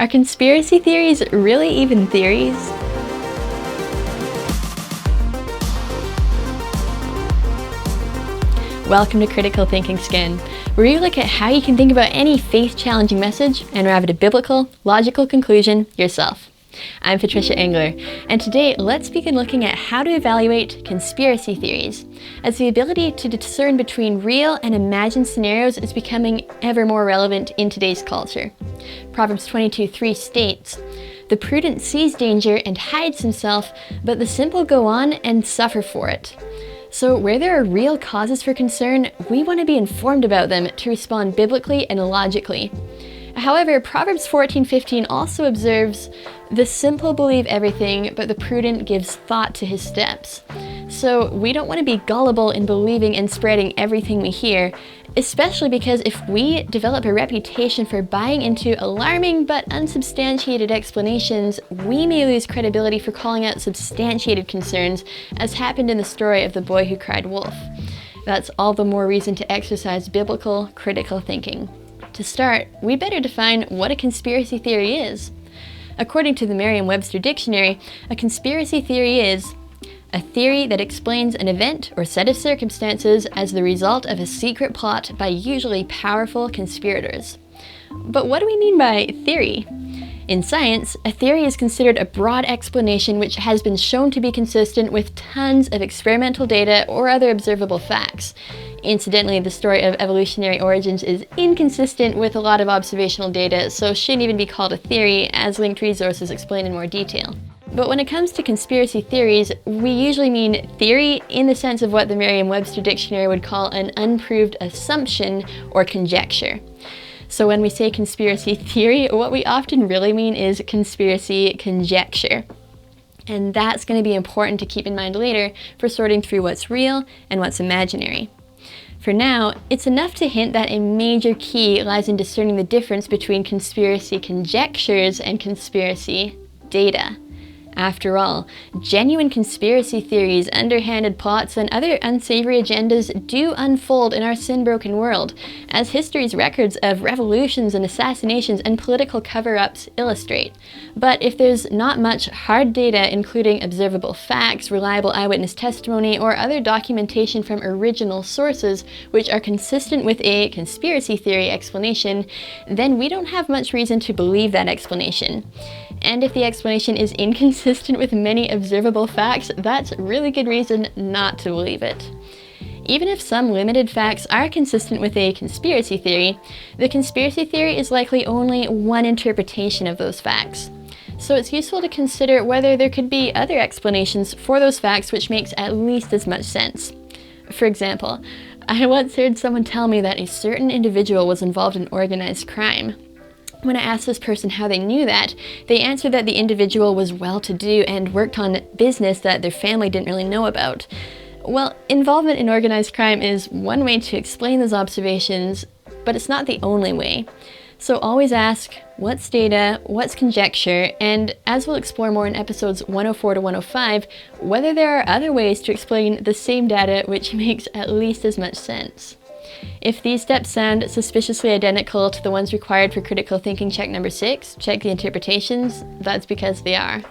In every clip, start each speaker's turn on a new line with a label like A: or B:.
A: Are conspiracy theories really even theories? Welcome to Critical Thinking Skin, where you look at how you can think about any faith-challenging message and arrive at a biblical, logical conclusion yourself. I'm Patricia Engler, and today let's begin looking at how to evaluate conspiracy theories, as the ability to discern between real and imagined scenarios is becoming ever more relevant in today's culture. Proverbs 22:3 states, "The prudent sees danger and hides himself, but the simple go on and suffer for it." So where there are real causes for concern, we want to be informed about them to respond biblically and logically. However, Proverbs 14:15 also observes, "The simple believe everything, but the prudent gives thought to his steps." So we don't want to be gullible in believing and spreading everything we hear, especially because if we develop a reputation for buying into alarming but unsubstantiated explanations, we may lose credibility for calling out substantiated concerns, as happened in the story of the boy who cried wolf. That's all the more reason to exercise biblical, critical thinking. To start, we better define what a conspiracy theory is. According to the Merriam-Webster Dictionary, a conspiracy theory is a theory that explains an event or set of circumstances as the result of a secret plot by usually powerful conspirators. But what do we mean by theory? In science, a theory is considered a broad explanation which has been shown to be consistent with tons of experimental data or other observable facts. Incidentally, the story of evolutionary origins is inconsistent with a lot of observational data, so shouldn't even be called a theory, as linked resources explain in more detail. But when it comes to conspiracy theories, we usually mean theory in the sense of what the Merriam-Webster Dictionary would call an unproved assumption or conjecture. So when we say conspiracy theory, what we often really mean is conspiracy conjecture. And that's going to be important to keep in mind later for sorting through what's real and what's imaginary. For now, it's enough to hint that a major key lies in discerning the difference between conspiracy conjectures and conspiracy data. After all, genuine conspiracy theories, underhanded plots, and other unsavory agendas do unfold in our sin-broken world, as history's records of revolutions and assassinations and political cover-ups illustrate. But if there's not much hard data, including observable facts, reliable eyewitness testimony, or other documentation from original sources which are consistent with a conspiracy theory explanation, then we don't have much reason to believe that explanation. And if the explanation is inconsistent with many observable facts, that's really good reason not to believe it. Even if some limited facts are consistent with a conspiracy theory, the conspiracy theory is likely only one interpretation of those facts. So it's useful to consider whether there could be other explanations for those facts which makes at least as much sense. For example, I once heard someone tell me that a certain individual was involved in organized crime. When I asked this person how they knew that, they answered that the individual was well-to-do and worked on business that their family didn't really know about. Well, involvement in organized crime is one way to explain those observations, but it's not the only way. So always ask, what's data, what's conjecture, and as we'll explore more in episodes 104 to 105, whether there are other ways to explain the same data which makes at least as much sense. If these steps sound suspiciously identical to the ones required for critical thinking check number 6, check the interpretations, that's because they are.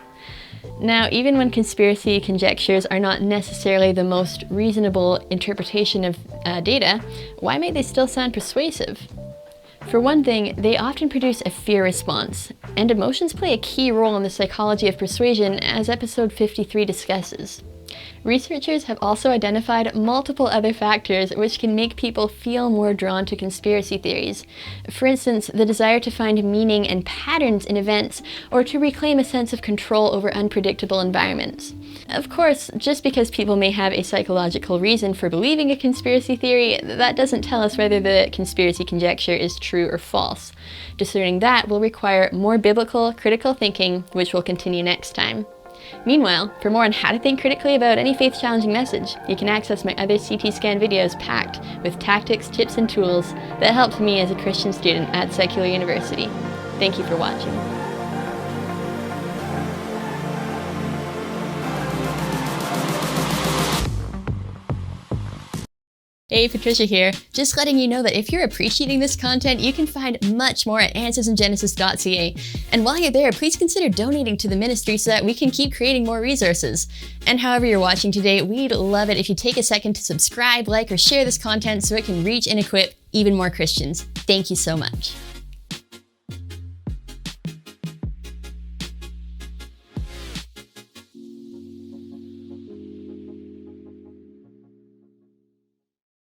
A: Now, even when conspiracy conjectures are not necessarily the most reasonable interpretation of data, why might they still sound persuasive? For one thing, they often produce a fear response, and emotions play a key role in the psychology of persuasion, as episode 53 discusses. Researchers have also identified multiple other factors which can make people feel more drawn to conspiracy theories. For instance, the desire to find meaning and patterns in events, or to reclaim a sense of control over unpredictable environments. Of course, just because people may have a psychological reason for believing a conspiracy theory, that doesn't tell us whether the conspiracy conjecture is true or false. Discerning that will require more biblical, critical thinking, which we'll continue next time. Meanwhile, for more on how to think critically about any faith-challenging message, you can access my other CT scan videos packed with tactics, tips, and tools that helped me as a Christian student at secular university. Thank you for watching. Hey, Patricia here. Just letting you know that if you're appreciating this content, you can find much more at answersingenesis.ca. And while you're there, please consider donating to the ministry so that we can keep creating more resources. And however you're watching today, we'd love it if you take a second to subscribe, like, or share this content so it can reach and equip even more Christians. Thank you so much.